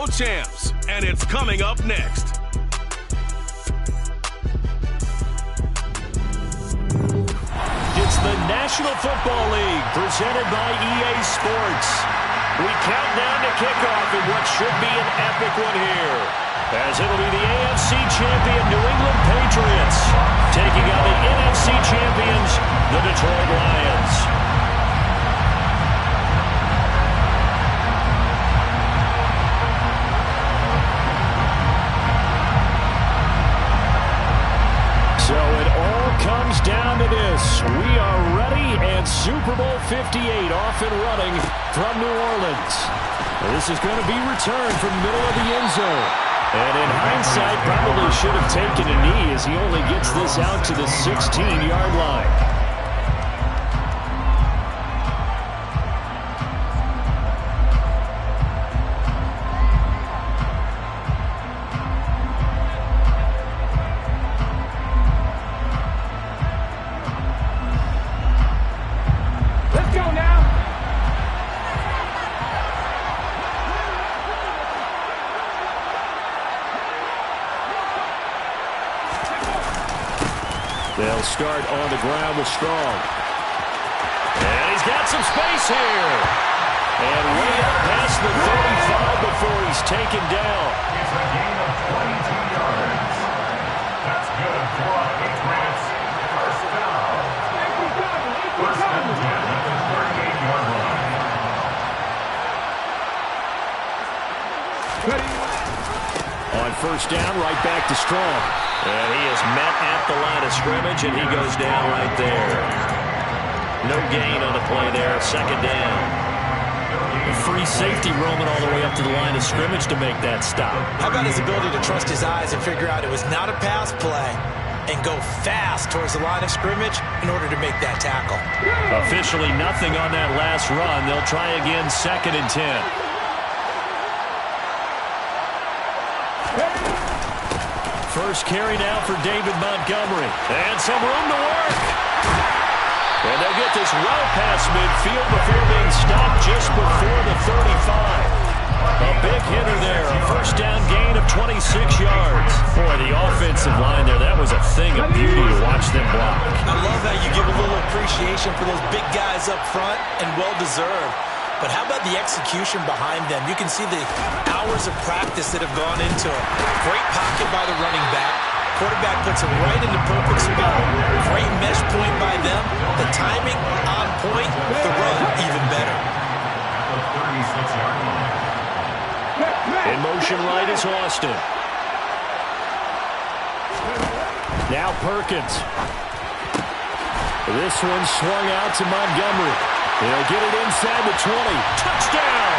Champs, and it's coming up next. It's the National Football League presented by EA Sports. We count down to kickoff in what should be an epic one here, as it'll be the AFC champion New England Patriots taking on the NFC champions, the Detroit Lions. So it all comes down to this. We are ready, and Super Bowl 58 off and running from New Orleans. This is going to be returned from the middle of the end zone. And in hindsight, probably should have taken a knee as he only gets this out to the 16-yard line. They'll start on the ground with Strong. And he's got some space here. And way up past the 35 before he's taken down. It's a gain of 22 yards. That's good for a 8 minutes. First down. First and 10 at the 38-yard line. On first down, right back to Strong. And he is met at the line of scrimmage, and he goes down right there. No gain on the play there. Second down. A free safety roaming all the way up to the line of scrimmage to make that stop. How about his ability to trust his eyes and figure out it was not a pass play and go fast towards the line of scrimmage in order to make that tackle. Officially nothing on that last run. They'll try again, second and 10. First carry now for David Montgomery. And some room to work. And they'll get this well past midfield before being stopped just before the 35. A big hitter there. A first down gain of 26 yards. Boy, the offensive line there, that was a thing of beauty to watch them block. I love how you give a little appreciation for those big guys up front, and well-deserved. But how about the execution behind them? You can see the hours of practice that have gone into it. Great pocket by the running back. Quarterback puts him right in the perfect spot. Great mesh point by them. The timing on point. The run even better. In motion right is Austin. Now Perkins. This one swung out to Montgomery. He'll get it inside the 20. Touchdown!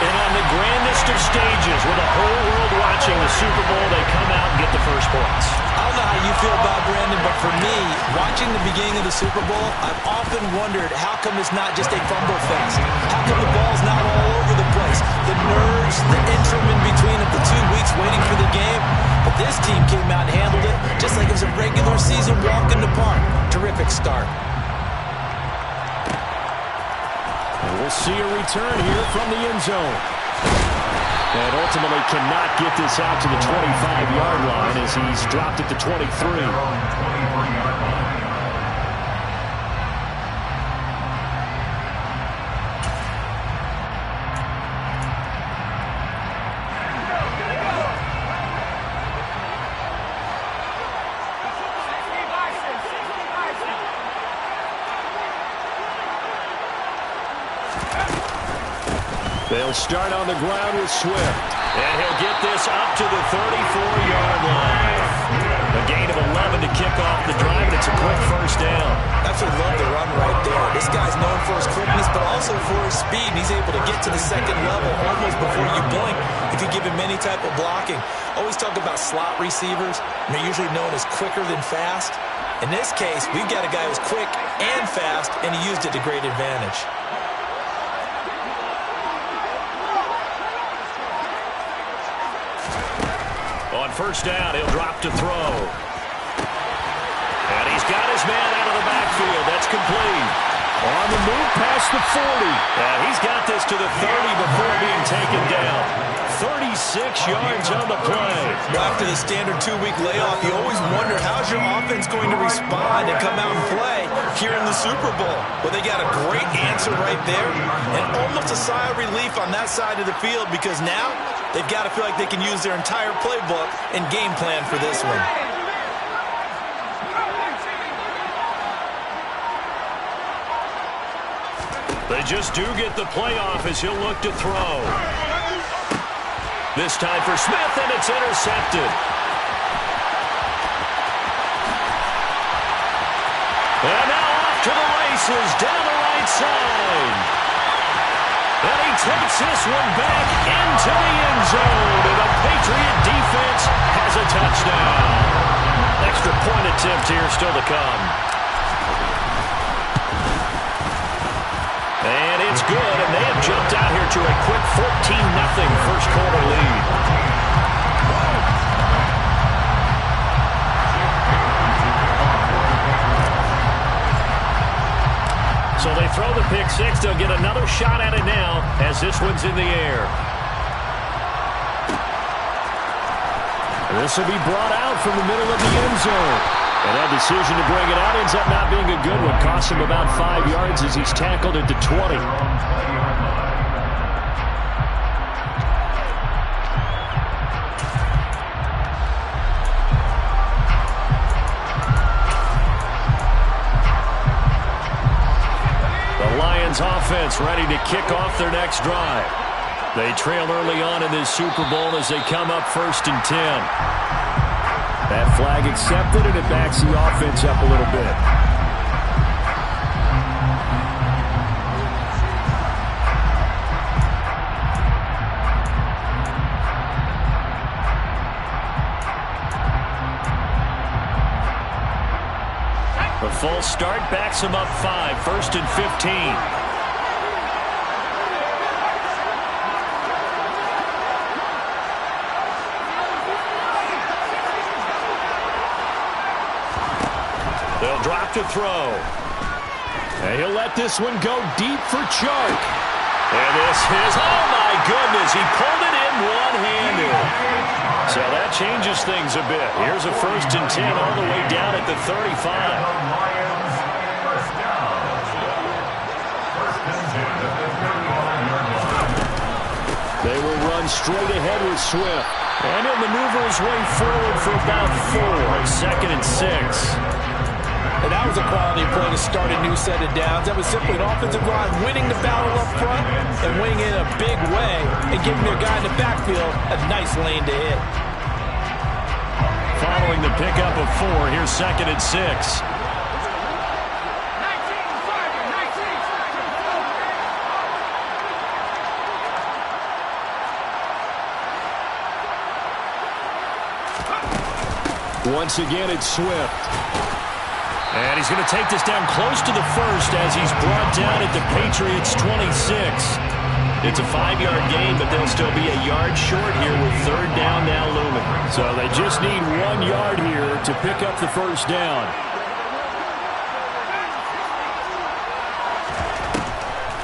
And on the grandest of stages, with the whole world watching the Super Bowl, they come out and get the first points. I don't know how you feel about Brandon, but for me, watching the beginning of the Super Bowl, I've often wondered how come it's not just a fumble fest? How come the ball's not all over the place? The nerves, the interim in between of the 2 weeks waiting for the game. But this team came out and handled it just like it was a regular season walk in the park. Terrific start. We'll see a return here from the end zone. And ultimately cannot get this out to the 25-yard line as he's dropped at the 23. They'll start on the ground with Swift. And he'll get this up to the 34-yard line. A gain of 11 to kick off the drive, and it's a quick first down. Absolutely love the run right there. This guy's known for his quickness, but also for his speed. And he's able to get to the second level almost before you blink if you give him any type of blocking. Always talk about slot receivers, and they're usually known as quicker than fast. In this case, we've got a guy who's quick and fast, and he used it to great advantage. On first down, he'll drop to throw. And he's got his man out of the backfield. That's complete. On the move past the 40. And he's got this to the 30 before being taken down. 36 yards on the play. Well, after the standard 2-week layoff, you always wonder how's your offense going to respond and come out and play here in the Super Bowl. Well, they got a great answer right there and almost a sigh of relief on that side of the field because now they've got to feel like they can use their entire playbook and game plan for this one. They just do get the playoff as he'll look to throw. This time for Smith, and it's intercepted. And now off to the races down the right side. And he takes this one back into the end zone. And the Patriot defense has a touchdown. Extra point attempt here still to come. And it's good, and they have jumped out here to a quick 14-0 first quarter lead. So they throw the pick six. They'll get another shot at it now as this one's in the air. This will be brought out from the middle of the end zone. And that decision to bring it out ends up not being a good one. Costs him about 5 yards as he's tackled at the 20. The Lions offense ready to kick off their next drive. They trail early on in this Super Bowl as they come up 1st and 10. That flag accepted, and it backs the offense up a little bit. The full start backs him up 5, 1st and 15. They'll drop to throw. And he'll let this one go deep for Chark. And this is, oh my goodness, he pulled it in one-handed. So that changes things a bit. Here's a 1st and 10 all the way down at the 35. Lions, first down. 1st and 10 at the 31-yard line. They will run straight ahead with Swift. And he'll maneuver his way forward for about 4. 2nd and 6. And that was a quality play to start a new set of downs. That was simply an offensive line winning the battle up front and winning in a big way and giving their guy in the backfield a nice lane to hit. Following the pickup of 4, here's 2nd and 6. Once again, it's Swift. And he's going to take this down close to the 1st as he's brought down at the Patriots' 26. It's a 5-yard gain, but they'll still be a yard short here with 3rd down now looming. So they just need 1 yard here to pick up the 1st down.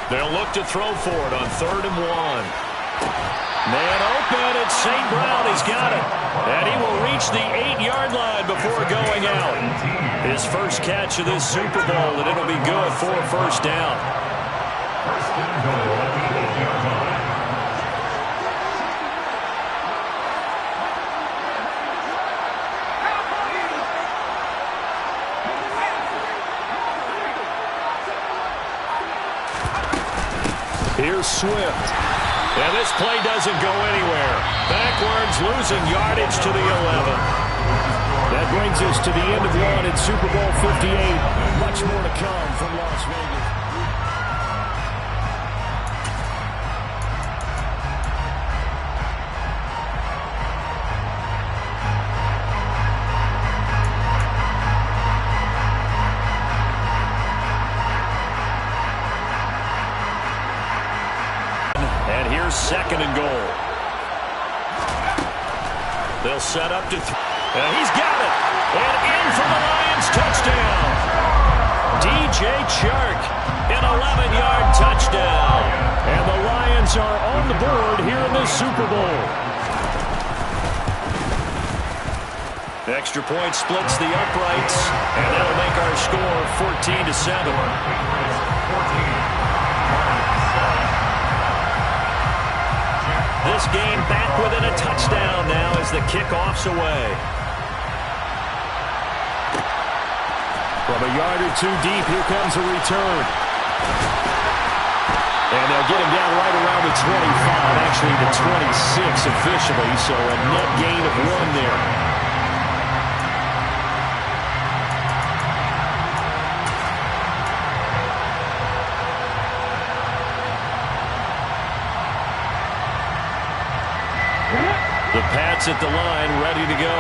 They'll look to throw for it on 3rd and 1. Man open, it's St. Brown. He's got it. And he will reach the 8-yard line before going out. His first catch of this Super Bowl, and it'll be good for a 1st down. 1st and goal at the 8-yard line. Here's Swift. And this play doesn't go anywhere. Backwards, losing yardage to the 11. That brings us to the end of 1 in Super Bowl 58. Much more to come from Las Vegas. And here's 2nd and goal. They'll set up to and he's got it. And in for the Lions touchdown. DJ Chark, an 11-yard touchdown. And the Lions points are on the board here in the Super Bowl. Extra point splits the uprights, and that'll make our score 14-7. This game back within a touchdown now as the kickoff's away. From a yard or two deep, here comes a return. And they'll get him down right around the 25, actually the 26 officially, so a net gain of 1 there. The Pats at the line, ready to go.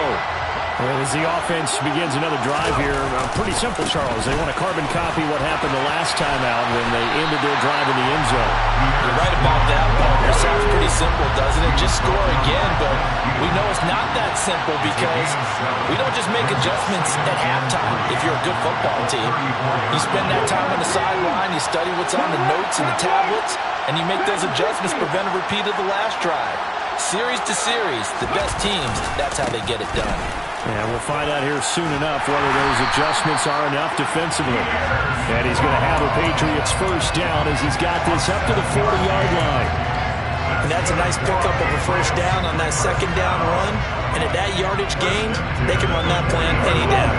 Well, as the offense begins another drive here, pretty simple, Charles. They want to carbon copy what happened the last time out when they ended their drive in the end zone. You're right about that, partner. Sounds pretty simple, doesn't it? Just score again, but we know it's not that simple because we don't just make adjustments at halftime if you're a good football team. You spend that time on the sideline, you study what's on the notes and the tablets, and you make those adjustments to prevent a repeat of the last drive. Series to series, the best teams, that's how they get it done. And we'll find out here soon enough whether those adjustments are enough defensively. And he's going to have a Patriots first down as he's got this up to the 40-yard line. And that's a nice pickup of a first down on that second down run. And at that yardage gain, they can run that plan any down.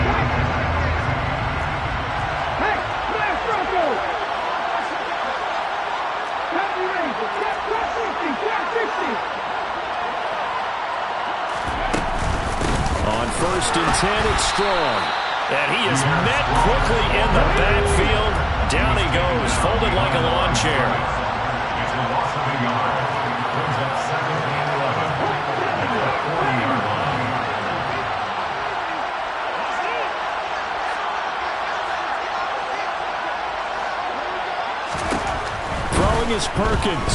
On 1st and 10, it's Strong. And he is met quickly in the backfield. Down he goes, folded like a lawn chair. It's a loss of a yard. Brings up 2nd and 11 at the 40-yard line. Throwing is Perkins.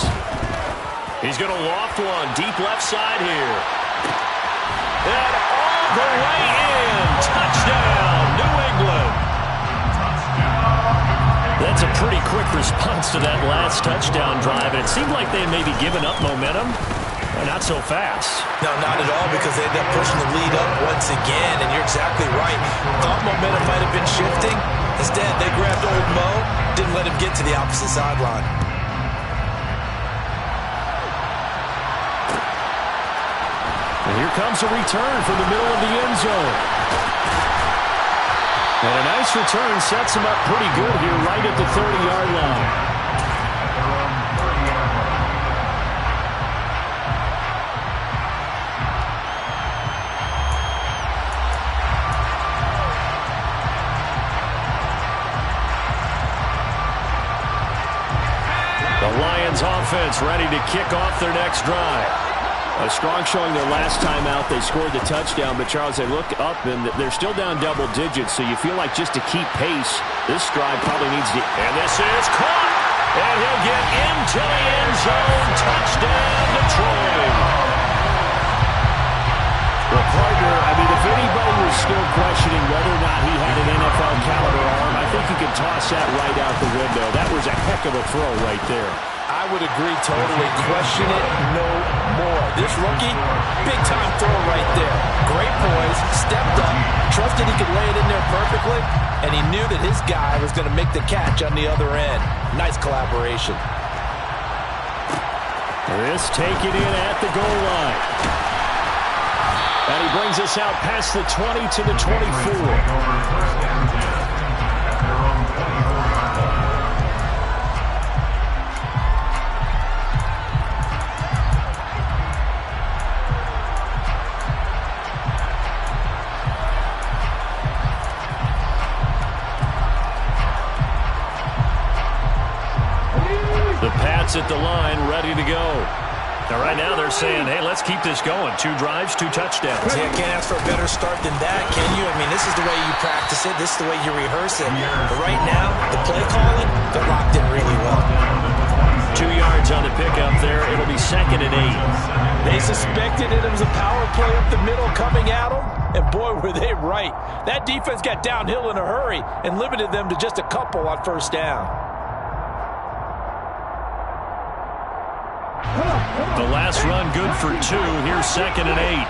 He's going to loft one deep left side here. And all the way in. Touchdown, New England. That's a pretty quick response to that last touchdown drive. And it seemed like they may be giving up momentum. Not so fast. No, not at all, because they ended up pushing the lead up once again. And you're exactly right. Thought momentum might have been shifting. Instead, they grabbed old Mo, didn't let him get to the opposite sideline. And here comes a return from the middle of the end zone. And a nice return sets him up pretty good here right at the 30-yard line. The Lions offense ready to kick off their next drive. Strong showing their last time out. They scored the touchdown, but Charles, they look up and they're still down double digits, so you feel like just to keep pace, this drive probably needs to... And this is caught! And he'll get into the end zone. Touchdown, Detroit! Well, partner, I mean, if anybody was still questioning whether or not he had an NFL caliber arm, I think you could toss that right out the window. That was a heck of a throw right there. I would agree totally. Question it no more. This rookie, big-time throw right there. Great poise, stepped up, trusted he could lay it in there perfectly, and he knew that his guy was going to make the catch on the other end. Nice collaboration. This taken in at the goal line. And he brings us out past the 20 to the 24. The Pats at the line, ready to go. Now, right now, they're saying, hey, let's keep this going. 2 drives, 2 touchdowns. Yeah, can't ask for a better start than that, can you? I mean, this is the way you practice it. This is the way you rehearse it. But right now, the play calling, they're locked in really well. 2 yards on the pickup there. It'll be 2nd and 8. They suspected it was a power play up the middle coming at them, and boy, were they right. That defense got downhill in a hurry and limited them to just a couple on first down. The last run good for 2. Here's 2nd and 8.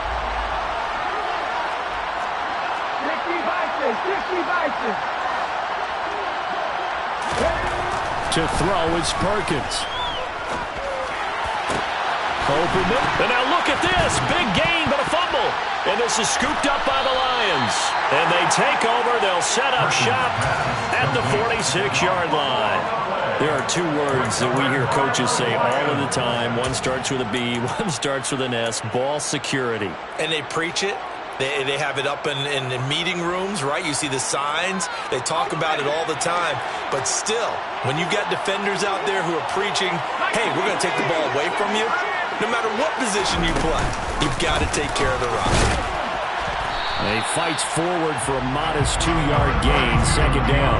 To throw is Perkins. Open it. And now look at this. Big gain, but a fumble. And this is scooped up by the Lions. And they take over. They'll set up shop at the 46-yard line. There are 2 words that we hear coaches say all of the time. One starts with a B, one starts with an S. Ball security. And they preach it. They have it up in meeting rooms, right? You see the signs. They talk about it all the time. But still, when you got defenders out there who are preaching, hey, we're going to take the ball away from you, no matter what position you play, you've got to take care of the rock. He fights forward for a modest 2-yard gain, 2nd down.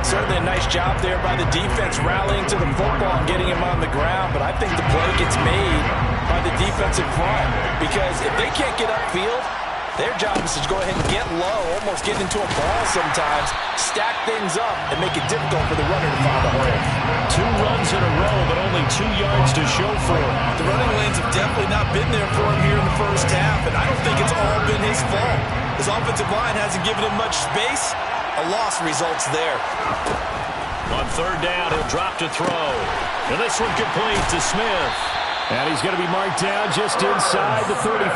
Certainly a nice job there by the defense rallying to the football and getting him on the ground, but I think the play gets made by the defensive front because if they can't get upfield, their job is to go ahead and get low, almost get into a ball sometimes, stack things up, and make it difficult for the runner to find a hole. 2 runs in a row, but only 2 yards to show for him. The running lanes have definitely not been there for him here in the first half, and I don't think it's all been his fault. His offensive line hasn't given him much space. A loss results there. On 3rd down, he'll drop to throw. And this one complete to Smith. And he's going to be marked down just inside the 35.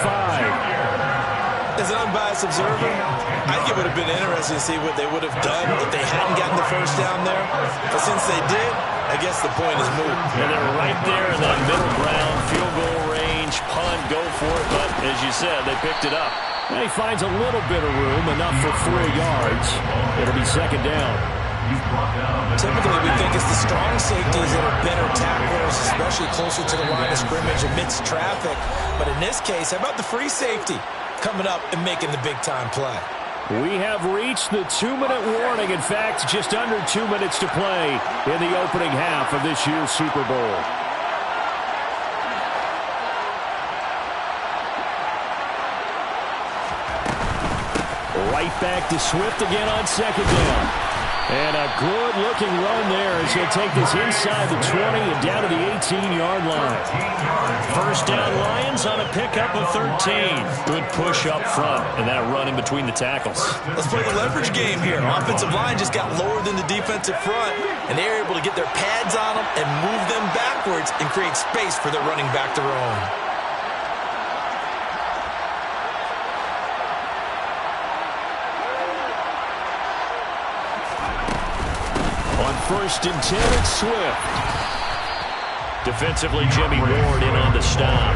As an unbiased observer, I think it would have been interesting to see what they would have done if they hadn't gotten the first down there. But since they did, I guess the point is moot. And they're right there in that middle ground, field goal range, punt, go for it. But as you said, they picked it up. And he finds a little bit of room, enough for 3 yards. It'll be 2nd down. Typically, we think it's the strong safeties that are better tacklers, especially closer to the line of scrimmage amidst traffic. But in this case, how about the free safety coming up and making the big-time play? We have reached the 2-minute warning. In fact, just under 2 minutes to play in the opening half of this year's Super Bowl. Right back to Swift again on 2nd down. And a good-looking run there as he'll take this inside the 20 and down to the 18-yard line. First down, Lions on a pickup of 13. Good push up front and that run in between the tackles. Let's play the leverage game here. Offensive line just got lower than the defensive front, and they're able to get their pads on them and move them backwards and create space for their running back to roam. On 1st and 10, it's Swift. Defensively, Jimmy Ward in on the stop.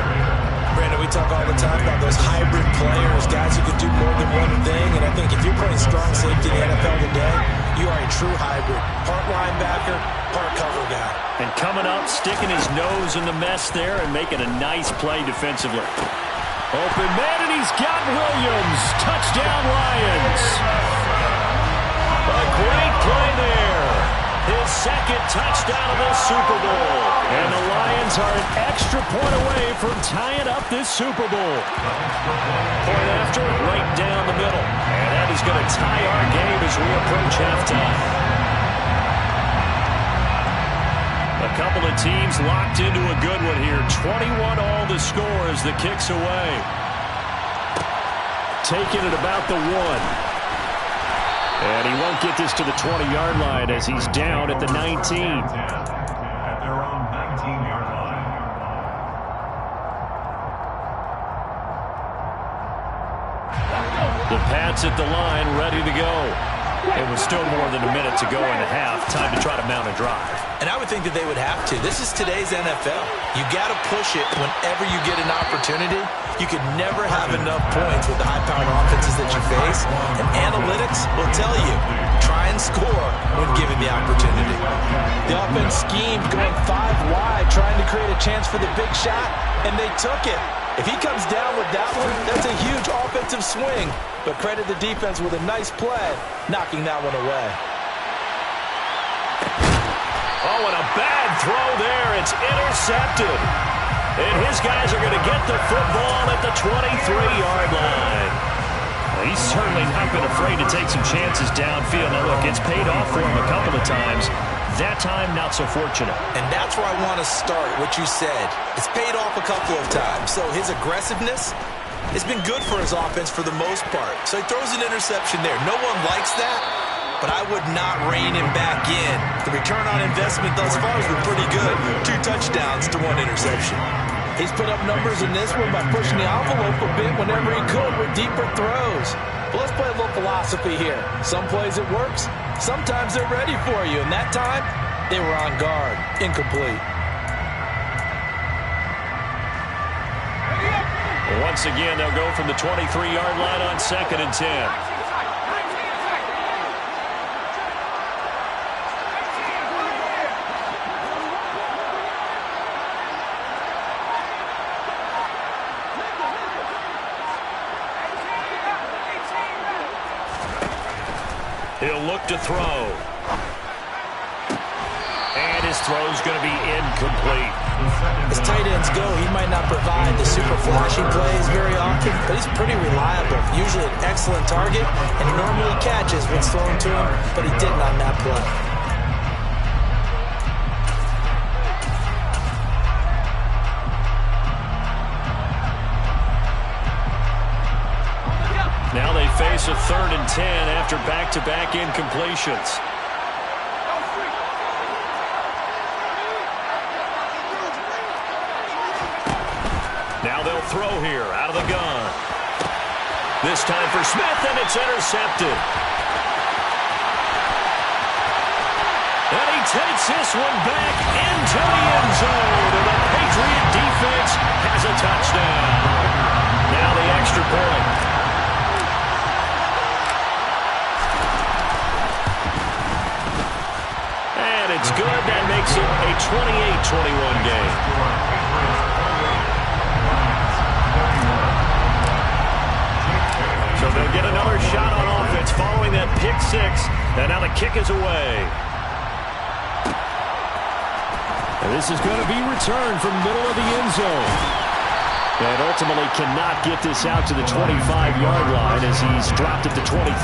Brandon, we talk all the time about those hybrid players, guys who can do more than one thing, and I think if you're playing strong safety in the NFL today, you are a true hybrid. Part linebacker, part cover guy. And coming up, sticking his nose in the mess there and making a nice play defensively. Open man, and he's got Williams. Touchdown, Lions. A great play there. His 2nd touchdown of the Super Bowl. And the Lions are an extra point away from tying up this Super Bowl. Point after, right down the middle. And that is going to tie our game as we approach halftime. A couple of teams locked into a good one here. 21 all the score as the kick's away. Taking it about the 1. And he won't get this to the 20-yard line as he's down at the 19. At their own 19-yard line. The Pats at the line, ready to go. It was still more than a minute to go in the half. Time to try to mount a drive. And I would think that they would have to. This is today's NFL. You got to push it whenever you get an opportunity. You could never have enough points with the high-powered offenses that you face. And analytics will tell you, try and score when given the opportunity. The offense schemed going 5 wide, trying to create a chance for the big shot, and they took it. If he comes down with that one, that's a huge offensive swing. But credit the defense with a nice play, knocking that one away. Oh, and a bad throw there. It's intercepted. And his guys are going to get the football at the 23-yard line. Well, he's certainly not been afraid to take some chances downfield. Now, look, it's paid off for him a couple of times. That time, not so fortunate. And that's where I want to start, what you said. It's paid off a couple of times. So his aggressiveness has been good for his offense for the most part. So he throws an interception there. No one likes that, but I would not rein him back in. The return on investment thus far has been pretty good. 2 touchdowns to 1 interception. He's put up numbers in this one by pushing the envelope a bit whenever he could with deeper throws. But let's play a little philosophy here. Some plays it works. Sometimes they're ready for you. And that time, they were on guard. Incomplete. Once again, they'll go from the 23-yard line on 2nd and 10. He'll look to throw. And his throw's going to be incomplete. As tight ends go, he might not provide the super flashy plays very often, but he's pretty reliable. Usually an excellent target, and he normally catches what's thrown to him, but he didn't on that play. Now they face a 3rd and 10 after back-to-back incompletions. Now they'll throw here out of the gun. This time for Smith, and it's intercepted. And he takes this one back into the end zone. And the Patriot defense has a touchdown. Now the extra point. It's good. That makes it a 28-21 game. So they'll get another shot on offense following that pick 6. And now the kick is away. And this is going to be returned from middle of the end zone. And ultimately cannot get this out to the 25-yard line as he's dropped at the 23.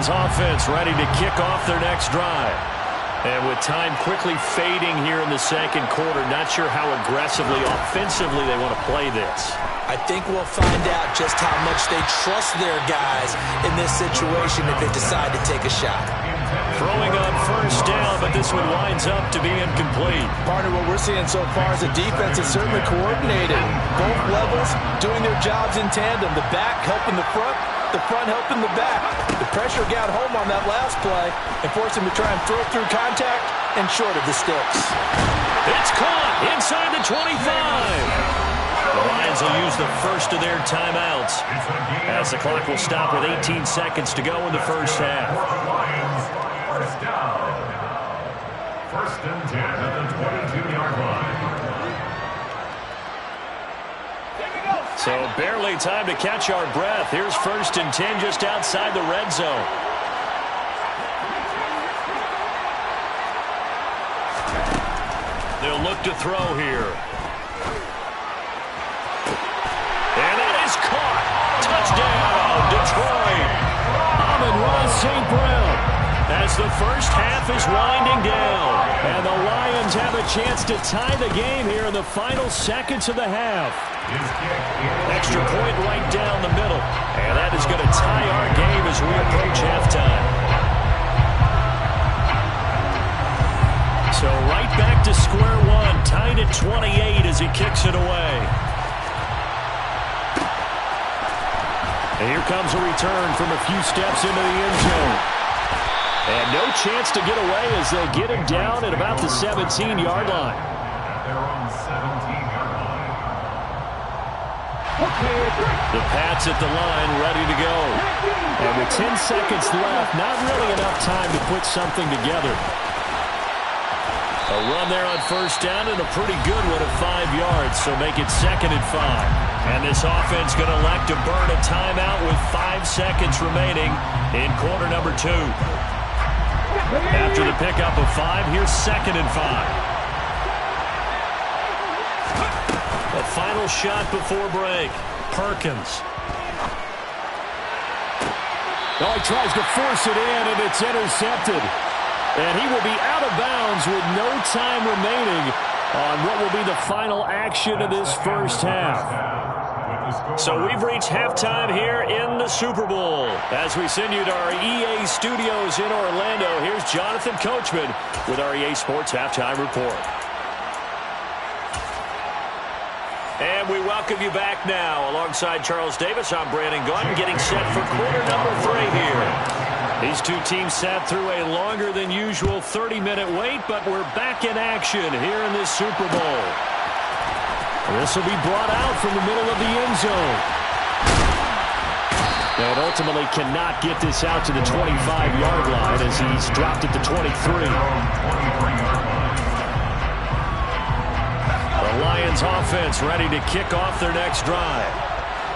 Offense ready to kick off their next drive. And with time quickly fading here in the 2nd quarter, not sure how aggressively, offensively they want to play this. I think we'll find out just how much they trust their guys in this situation if they decide to take a shot. Throwing on 1st down, but this one winds up to be incomplete. Partner, what we're seeing so far is the defense is certainly coordinated. Both levels doing their jobs in tandem. The back helping the front helping the back. The pressure got home on that last play and forced him to try and throw through contact and short of the sticks. It's caught inside the 25. The Lions will use the first of their timeouts as the clock will stop with 18 seconds to go in the first half. First down. 1st and 10 at the 22-yard line. So barely time to catch our breath. Here's 1st and 10 just outside the red zone. They'll look to throw here. And that is caught. Touchdown, Detroit. Amon-Ra St. Brown. As the first half is winding down. And the Lions have a chance to tie the game here in the final seconds of the half. Extra point right down the middle. And that is going to tie our game as we approach halftime. So right back to square one. Tied at 28 as he kicks it away. And here comes a return from a few steps into the end zone. And no chance to get away as they'll get him down at about the 17-yard line. They're on 17-yard line. The Pats at the line ready to go. And with 10 seconds left, not really enough time to put something together. A run there on 1st down and a pretty good one at 5 yards, so make it 2nd and 5. And this offense going to elect to burn a timeout with 5 seconds remaining in quarter number 2. After the pickup of 5, here's 2nd and 5. The final shot before break. Perkins. Oh, he tries to force it in, and it's intercepted. And he will be out of bounds with no time remaining on what will be the final action of this first half. So we've reached halftime here in the Super Bowl. As we send you to our EA studios in Orlando, here's Jonathan Coachman with our EA Sports Halftime Report. And we welcome you back now. Alongside Charles Davis, I'm Brandon Gunn, getting set for quarter number 3 here. These two teams sat through a longer than usual 30-minute wait, but we're back in action here in this Super Bowl. This will be brought out from the middle of the end zone. And ultimately cannot get this out to the 25-yard line as he's dropped it to 23. The Lions offense ready to kick off their next drive.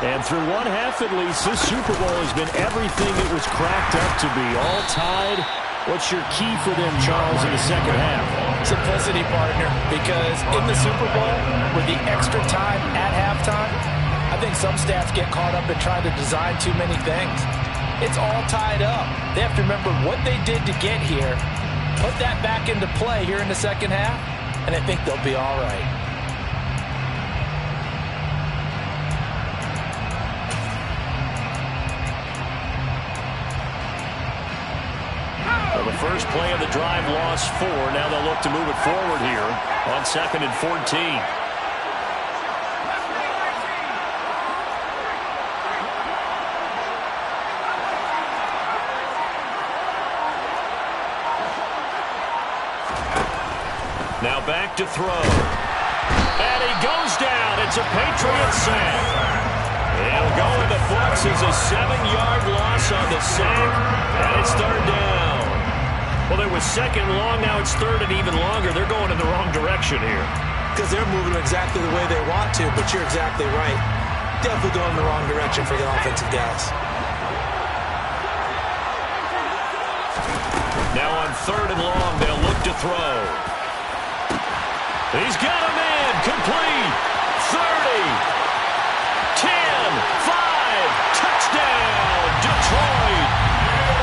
And through one half at least, this Super Bowl has been everything it was cracked up to be. All tied. What's your key for them, Charles, in the second half? Simplicity, partner, because in the Super Bowl, with the extra time at halftime, I think some staffs get caught up in trying to design too many things. It's all tied up. They have to remember what they did to get here, put that back into play here in the second half, and I think they'll be all right. The first play of the drive lost 4. Now they'll look to move it forward here on 2nd and 14. Now back to throw. And he goes down. It's a Patriot sack. He'll go in the books as a 7-yard loss on the sack. And it's 3rd down. Well, it was 2nd long. Now it's 3rd and even longer. They're going in the wrong direction here. Because they're moving exactly the way they want to, but you're exactly right. Definitely going in the wrong direction for the offensive guys. Now on 3rd and long, they'll look to throw. He's got him in. Complete. 30. 10. 5. Touchdown. Detroit.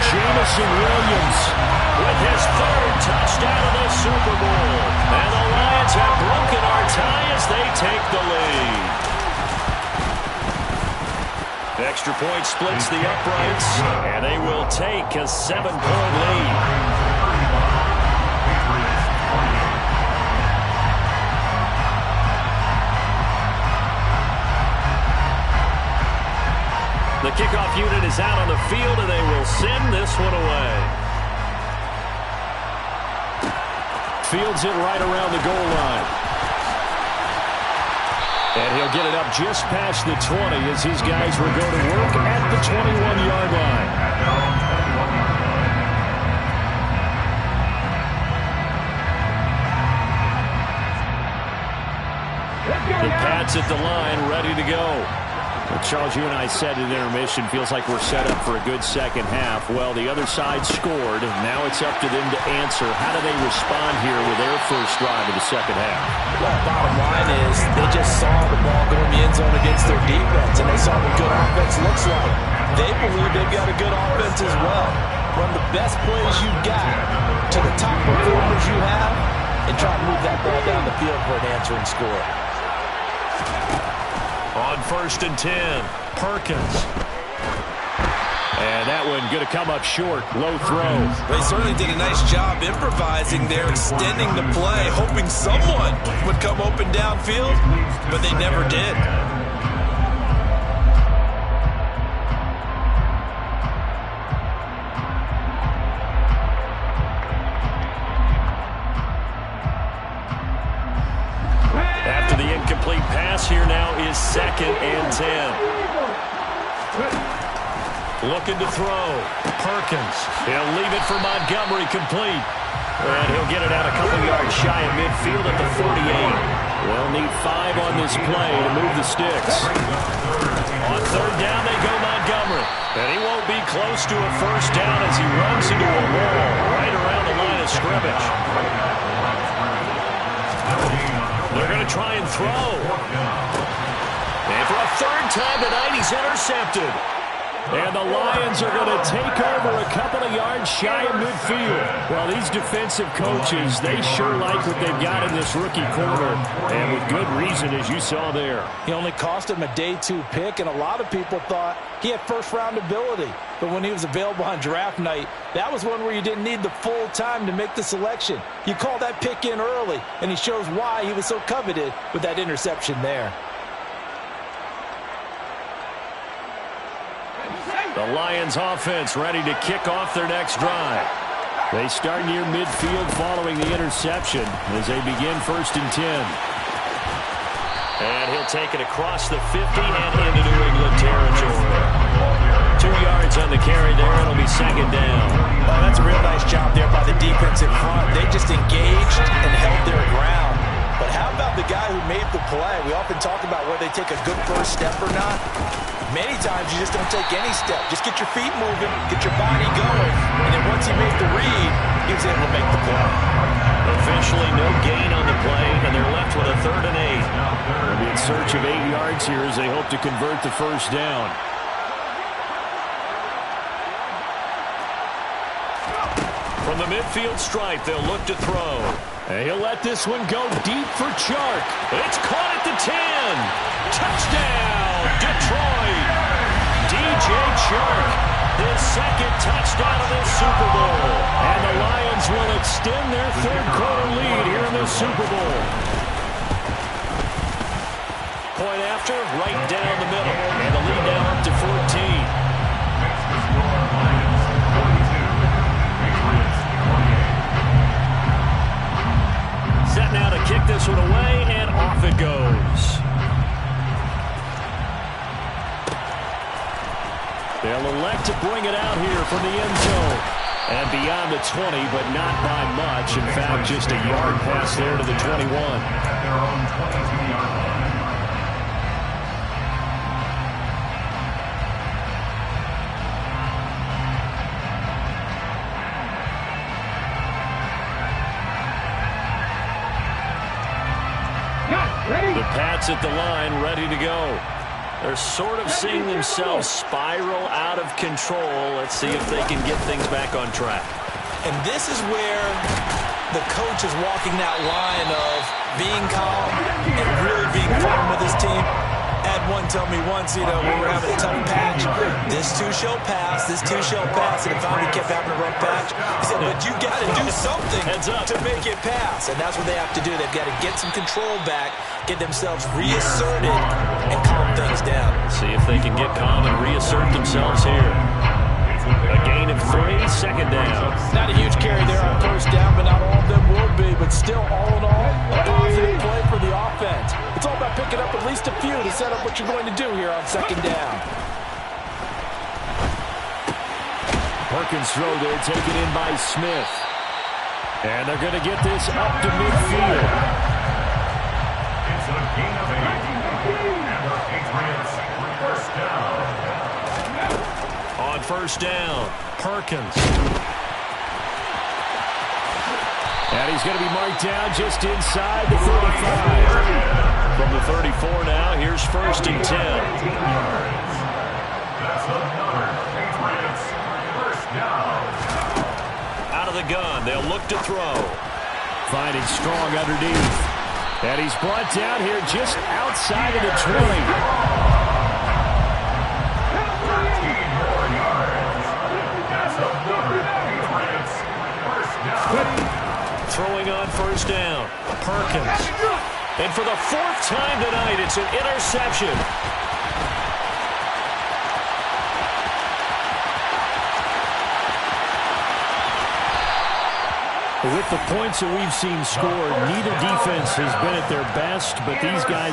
Jamison Williams with his 3rd touchdown of the Super Bowl. And the Lions have broken our tie as they take the lead. The extra point splits the uprights, and they will take a 7-point lead. The kickoff unit is out on the field, and they will send this one away. fields it right around the goal line. And he'll get it up just past the 20 as his guys will go to work at the 21-yard line. The Pats at the line, ready to go. Well, Charles, you and I said at intermission, feels like we're set up for a good second half. Well, the other side scored, and now it's up to them to answer. How do they respond here with their first drive of the second half? Well, bottom line is they just saw the ball go in the end zone against their defense, and they saw what good offense looks like. They believe they've got a good offense as well. Run the best plays you got to the top performers you have, and try to move that ball down the field for an answering score. On 1st and 10, Perkins. And that one going to come up short. Low throw. They certainly did a nice job improvising there, extending the play, hoping someone would come open downfield, but they never did. After the incomplete pass, here now is 2nd and 10. Looking to throw. Perkins. He'll leave it for Montgomery, complete. And he'll get it out a couple yards shy of midfield at the 48. They'll need 5 on this play to move the sticks. On 3rd down, they go Montgomery. And he won't be close to a first down as he runs into a wall right around the line of scrimmage. They're going to try and throw. And for a third time tonight, he's intercepted. And the Lions are going to take over a couple of yards shy of midfield. Well, these defensive coaches, they sure like what they've got in this rookie corner. And with good reason, as you saw there. He only cost him a day 2 pick, and a lot of people thought he had first-round ability. But when he was available on draft night, that was one where you didn't need the full time to make the selection. You call that pick in early, and he shows why he was so coveted with that interception there. The Lions offense ready to kick off their next drive. They start near midfield following the interception as they begin 1st and 10. And he'll take it across the 50 and into New England territory. 2 yards on the carry there. It'll be 2nd down. Oh, that's a real nice job there by the defense in front. They just engaged and held their ground. But how about the guy who made the play? We often talk about whether they take a good first step or not. Many times you just don't take any step. Just get your feet moving, get your body going, and then once he made the read, he was able to make the play. Officially no gain on the play, and they're left with a 3rd and 8. They'll be in search of 8 yards here as they hope to convert the 1st down. From the midfield stripe, they'll look to throw. And he'll let this one go deep for Chark. It's caught at the 10. Touchdown, Detroit. DJ Chark, his 2nd touchdown of this Super Bowl. And the Lions will extend their 3rd quarter lead here in the Super Bowl. Point after, right down the middle. And the lead now up to 14. Set now to kick this one away, and off it goes. They'll elect to bring it out here from the end zone. And beyond the 20, but not by much. In fact, just a yard pass there to the 21. At their own 22-yard line. The Pats at the line, ready to go. They're sort of seeing themselves spiral out of control. Let's see if they can get things back on track. And this is where the coach is walking that line of being calm and really being firm with his team. Had one tell me once, when we were having a tough patch, this too shall pass, this too shall pass, and it finally kept having a rough patch. He said, but you got to do something to make it pass, and that's what they have to do. They've got to get some control back, get themselves reasserted, and calm things down. See if they can get calm and reassert themselves here. A gain of 3, 2nd down. Not a huge carry there on 1st down, but not all of them will be. But still, all in all, a positive play for the offense. It's all about picking up at least a few to set up what you're going to do here on 2nd down. Perkins throw there, taken in by Smith. And they're going to get this up to midfield. It's a gain of 8. And the Patriots 1st down. On 1st down, Perkins. And he's going to be marked down just inside the 35. From the 34 now, here's 1st and 10. That's another Patriots 1st down. Out of the gun, they'll look to throw. Finding Strong underneath. And he's brought down here just outside of the 20. Throwing on 1st down, Perkins. And for the 4th time tonight, it's an interception. With the points that we've seen scored, neither defense has been at their best, but these guys